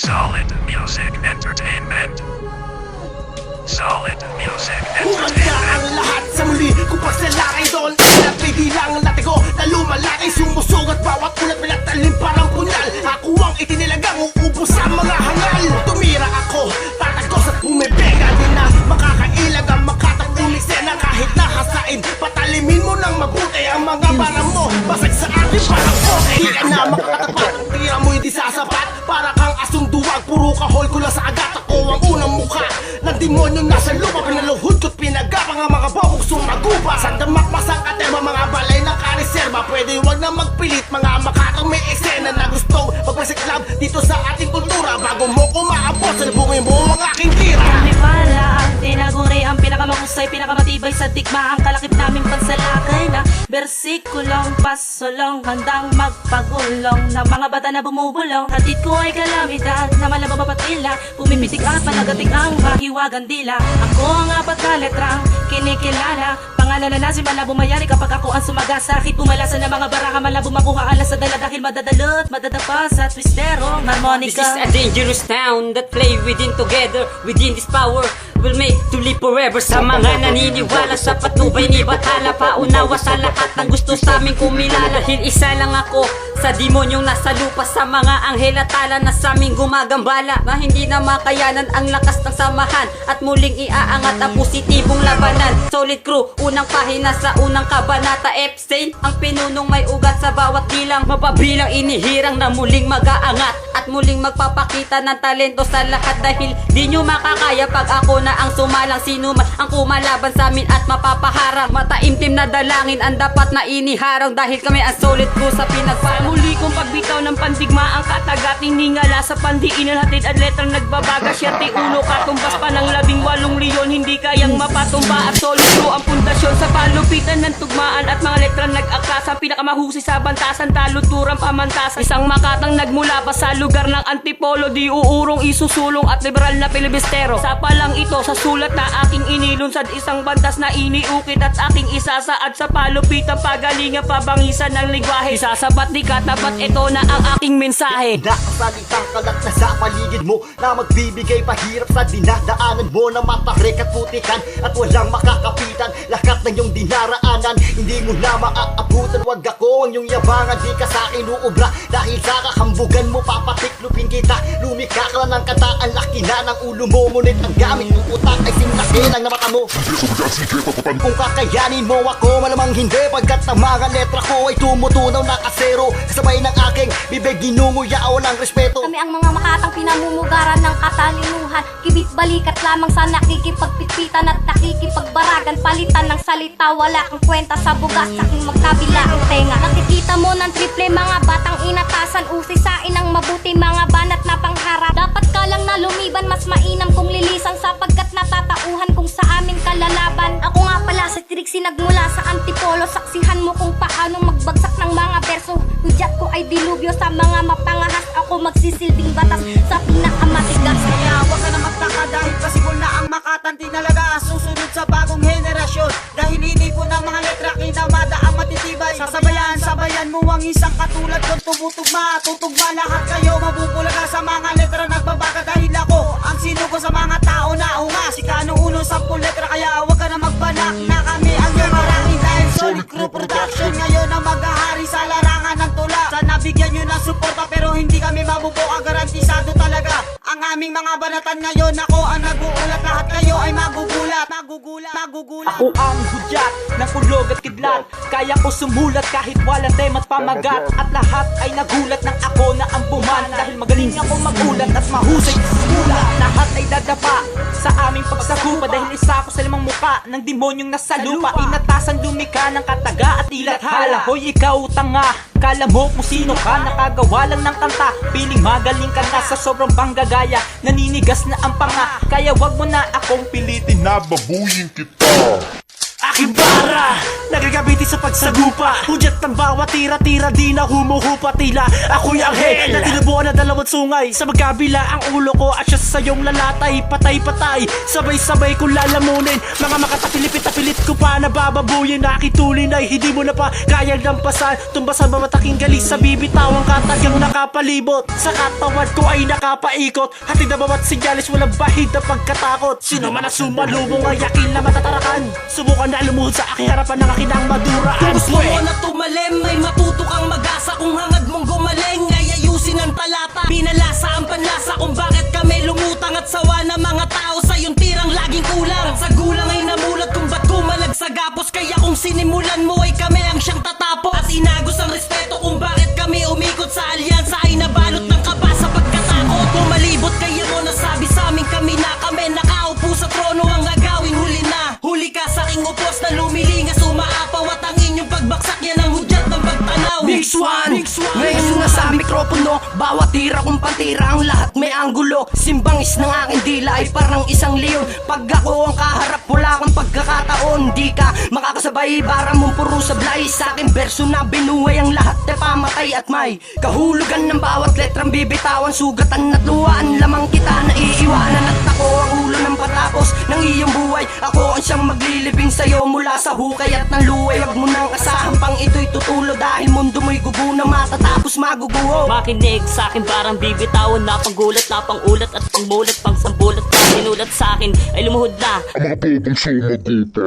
Solid Music Entertainment. Solid Music Hurang na Entertainment. ang lahat sa muli kung pagsalakay doon. Napili lang ang latigo na lumalaki, sumusugat bawat ulat pinatalim parang punyal. Ako ang itinilagang uubos sa mga hangal. Tumira ako, tatagos at bumibega. Di na makakailag ang makatagpong eksena. Kahit nahasain, patalimin mo ng mabuti ang mga barang mo. Basag sa akin parang okay. Di ka na makakatapat, ang tira mo hindi sasapat. Para kang asong duwag, puro kahol ko lang sa agat. Ako ang unang mukha ng demonyo nasa lupa. Pinaluhod ko't pinagapang ang mga bobok sumaguba. Sa damak masang atema, mga balay na kariserba. Pwede wag na magpilit, mga makatang may eksena na gustong magpasiklab dito sa ating kultura. Bago mo ko maabot, salubungin mo ang aking tira. Panipala ang tinaguri, ang pinakamahusay, pinakamatibay sa digma. Ang kalakip naming pansalakay na bersikulong, pasulong, handang magpagulong ng mga bata na bumubulong. Hatid ko ay kalamidad na malabang mapatila. Pumipitik at panagating ang mahiwagang dila. Ako ang apat na letrang kinikilala. Pangalan na si malabo mayari kapag ako ang sumagasakit. Pumalasan ng mga baraka, malabo makuha alas sa dala. Dahil madadalot, madadapa sa twistero, harmonica. This is a dangerous town that play within together. Within this power will make to live forever. Sa mga naniniwala sa patnubay ni Bathala, paunawa sa lahat ng gusto sa aming kumilala. Dahil isa lang ako sa demonyong nasa lupa, sa mga anghel at tala na sa aming gumagambala. Na hindi na makayanan ang lakas ng samahan at muling iaangat ang positibong labanan. Solid crew, unang pahina sa unang kabanata. Epstein, ang pinunong may ugat sa bawat bilang. Mapabilang inihirang na muling mag-aangat at muling magpapakita ng talento sa lahat. Dahil di nyo makakaya pag ako na ang sumalang. Sino man ang kumalaban sa amin at mapapaharang. Mataimtim na dalangin ang dapat na iniharang. Dahil kami ang solid crew sa pinagparang. Muli kong pagbitaw ng pandigma, ang katagating ningala sa pandiinan. Hatid at letrang nagbabaga, siyerte ulo katumbas pa ng 18 leon. Hindi kayang mapatumba at solid crew ang pundasyon sa palupitan ng tugmaan. At mga letrang nag-akas, ang pinakamahusay sa bantasan, taluturang pamantasan. Isang makatang nagmula pa sa lugar ng Antipolo, di uurong isusulong at liberal na pilibistero. Sa palang ito sa sulat na aking inilunsad, isang bantas na iniukit at aking isasaad sa palupitan, pagalingan, pabangisan ng lingwahe. Isasabat di katapat, ito na ang aking mensahe. Nakasalitang kalat na sa paligid mo, na magbibigay pahirap sa dinadaanan mo, na matarik at putikan at walang makakapitan. Lakat ng iyong dinaraanan, hindi mo na maaabutan. Wag ako ang iyong yabangan, di ka sa akin uubra. Dahil sa kahambugan mo, papatiklupin kita. Lumika ka lang ng kata, ang laki na ng ulo mo. Ngunit ang gamit ng utak ay sinlaki lang na mata mo. Kung kakayanin mo ako, malamang hindi. Pagkat ang mga letra ko ay tumutunaw na kasero. Kasabay ng aking bibig, ginunguyaw ng respeto. Kami ang mga makatang pinamumugaran ng katalinuhan. Kibit balikat lamang sa nakikipagpitpitan at nakikipagbaragan. Palitan ng salita, wala kang kwenta sa bugas, saking magkabila ang tenga. Nakikita mo ng triple, mga batang inatasan. Usisain ang mabuti, mga banat na pangharap. Dapat ka lang na lumiban, mas mainam kung lilisan, sapagkat natatauhan kung sa aming kalalaban. Ako nga pala sa Trixie, nagmula sa Antipolo. Saksihan mo kung paano magbagsak ng mga berso. Hudyat ko ay dilubyo sa mga mapangahas. Ako magsisilbing batas sa pinakamatigas. Kaya huwag ka na magtaka dahil pasibol na ang Makatan tinalaga susunod sa bagong henerasyon. Dahil inipon ng mga letra, kinamada ang matitibay. Sabayan mo ang isang katulad kung tumutugma. Tutugma lahat kayo, mabubulaga sa mga letra nagbabaga. Dahil ako ang sinugo sa mga tao na unga. Sikano uno 10 letra, kaya huwag ka na magbanak na kami ang iyong maraming. Dahil Solid Crew Production ngayon ang maghahari sa larangan ng tula. Sana bigyan nyo ng suporta pero hindi kami mabubuka, garantisado talaga ang aming mga banatan ngayon. Ako ang nag-uulat, lahat kayo ay magugulat. Ako ang hudyat ng kulog at kidlat. Kaya ko sumulat kahit walang tema't pamagat. At lahat ay nagulat nang ako na ang buman. Dahil magaling akong magulat at mahusay sa sulat. Lahat ay dadapa sa aming pagsakupa. Dahil isa ako sa 5 muka ng demonyong nasa lupa. Inatasan lumika ng kataga at ilathala. Hoy ikaw tanga, kala mo kung sino ka, nakagawa lang ng kanta. Piling magaling ka na sa sobrang panggagaya. Naninigas na ang panga, kaya wag mo na akong pilitin na babuyin kita. Aking bara nagagabiti sa pagsagupa. Hudyat ng bawat tira-tira di na humuhupa. Tila ako'y anghel na tinubuan na dalawang sungay. Sa magkabila ang ulo ko at siya sa iyong lalatay. Patay-patay, sabay-sabay ko lalamunin. Mga makatapilipit-tapilit ko pa nabababuyin. Nakitulin ay hindi mo na pa kaya lampasan. Tumbasan mamataking galis sa bibitawang katagang nakapalibot. Sa katawan ko ay nakapaikot. Hatid na bawat sinyalis walang bahid na pagkatakot. Sino man ang sumalubong ay yakil na matatarakan. Subukan na lumuhod sa aking harapan ng aking ang maduraan. Kung gusto mo na tumalim, may matuto kang mag-asa. Kung hangad mong gumaling, ay ayusin ang talata. Pinalasa ang panlasa kung bakit kami lumutang. At sawa na mga tao sa yung tirang laging kulang. At sa gulang ay namulat kung ba't kumalag sa gapos. Kaya kung sinimulan mo ay kami ang siyang tatapos. At inagos ang respeto kung bakit kami umikot sa alyansa. Ay nabalot ng kaba sa pagkatakot. Kumalibot kaya mo nasabi sa amin kami na kami nakaupo sa trono. Ang agawing huli na. Huli ka sa aking upos na lumilingas umaapaw. At ang inyong pagbaksak yan ang hudyat ng pagtanaw. Mix one, ngayon nga sa mikropono. Bawat tira kong pantira, ang lahat may anggulo. Simbangis ng aking dila ay parang isang leon. Pag ako ang kaharap, wala kang pagkakataon. Di ka makakasabay, bara mong puro sablay. Sa aking verso na binuhay ang lahat ay pamatay. At may kahulugan ng bawat letrang bibitawan. Sugatan at luhaan, lamang kita na iiwanan. At ako ang ulo ng patapos ng iyong buhay. Ako ang siyang maglilibing sa'yo mula sa hukay at ng luway. Huwag mo nang asahan pang ito'y tutulo. Dahil mundo mo'y guguna, matatapos maguguho. Makinig sa akin parang bibitawan. Napanggulat, napangulat at pangmulat. Pangsambulat na sinulat sa akin ay lumuhod na.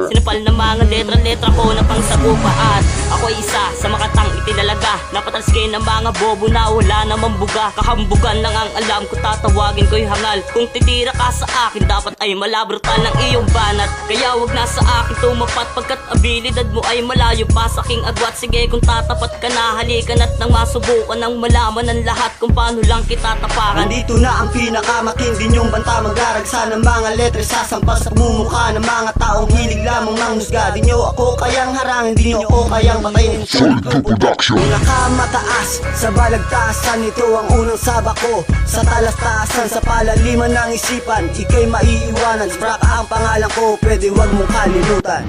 Sinapal na mga letra-letra ko na pangsagupa. At ako ay isa sa makatang itinalaga. Napatalsigay ng mga bobo na wala namang buga. Kahambugan lang ang alam ko, tatawagin ko'y hangal. Kung titira ka sa akin, dapat ay malabrutan ng iyong banat. Kaya wag na sa akin tumapat, pagkat abilidad mo ay malayo pa sa aking agwat. Sige kung tatapat ka na, halikan at nang masubukan ng malaman ng lahat kung paano lang kita tapakan. Nandito na ang pinakamatindi niyong banta. Magaragsa ng mga letre, sasampas sa mumukha ng mga taong hilig lamang manghusga. Di nyo ako kayang harangin, di nyo ako kayang patayin. Pinakamataas sa balagtasan, ito ang unang sabak ko. Sa talas-taasan, sa palaliman ng isipan, ika'y maiiwanan. Spraka ang pangalan ko, pwede wag mong kalimutan.